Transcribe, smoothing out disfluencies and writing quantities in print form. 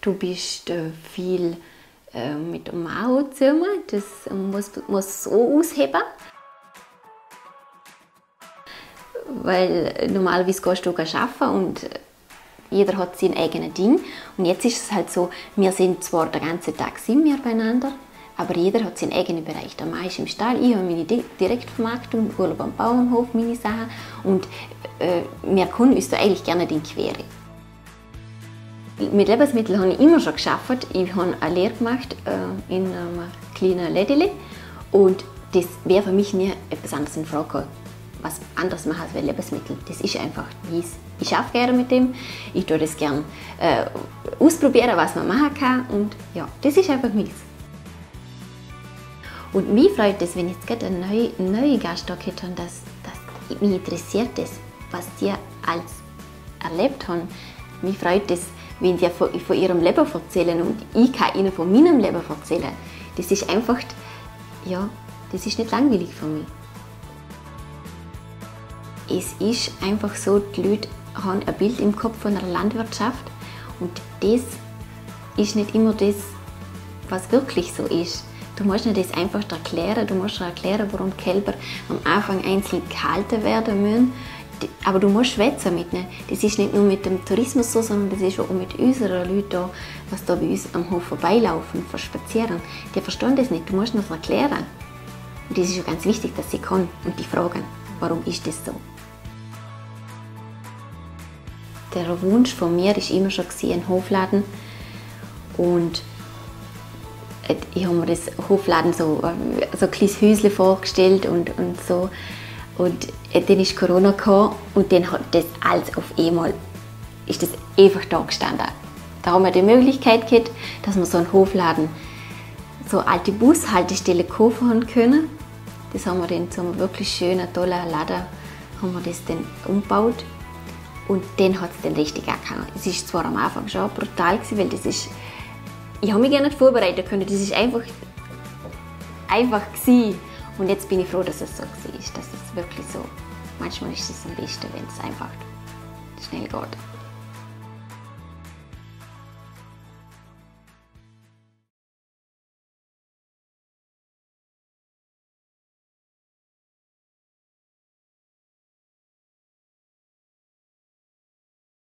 Du bist viel mit dem Mann zusammen, das muss so ausheben. Weil normalerweise gehst du arbeiten und jeder hat sein eigenes Ding. Und jetzt ist es halt so, wir sind zwar den ganzen Tag beieinander, aber jeder hat seinen eigenen Bereich. Der Mann ist im Stall, ich habe meine Direktvermarktung, Urlaub am Bauernhof, meine Sachen. Und wir können uns da eigentlich gerne in die Quere. Mit Lebensmitteln habe ich immer schon gearbeitet. Ich habe eine Lehre gemacht in einem kleinen Lädeli. Und das wäre für mich nie etwas anderes in Frage gekommen, was anderes machen als Lebensmittel. Das ist einfach meins. Ich arbeite gerne mit dem. Ich tue das gerne ausprobieren, was man machen kann. Und ja, das ist einfach meins. Und mich freut es, wenn ich jetzt gerade einen neuen Gast da hätte, dass mich interessiert das, was die alles erlebt haben. Mich freut es, wenn sie von ihrem Leben erzählen und ich kann ihnen von meinem Leben erzählen. Das ist einfach, ja, das ist nicht langweilig für mich. Es ist einfach so, die Leute haben ein Bild im Kopf von einer Landwirtschaft und das ist nicht immer das, was wirklich so ist. Du musst nicht das einfach erklären, du musst erklären, warum Kälber am Anfang einzeln gehalten werden müssen. Aber du musst schwätzen mit ihnen. Das ist nicht nur mit dem Tourismus so, sondern das ist auch mit unseren Leuten, was da bei uns am Hof vorbeilaufen, spazieren. Die verstehen das nicht, du musst das erklären. Und das ist ja ganz wichtig, dass sie können und die fragen, warum ist das so. Der Wunsch von mir war immer schon ein Hofladen. Und ich habe mir das Hofladen so ein kleines Häuschen vorgestellt und so. Und dann ist Corona gekommen und dann hat das alles auf einmal, ist das einfach da gestanden. Da haben wir die Möglichkeit gehabt, dass wir so einen Hofladen, so alte Bushaltestellen kaufen können. Das haben wir dann zu einem wirklich schönen, tollen Laden, haben wir das dann umgebaut. Und dann hat es dann richtig angefangen. Es war zwar am Anfang schon brutal, weil das ist, ich habe mich gar nicht vorbereiten können, das ist einfach gewesen. Und jetzt bin ich froh, dass es so war, dass es wirklich so, manchmal ist es am besten, wenn es einfach schnell geht.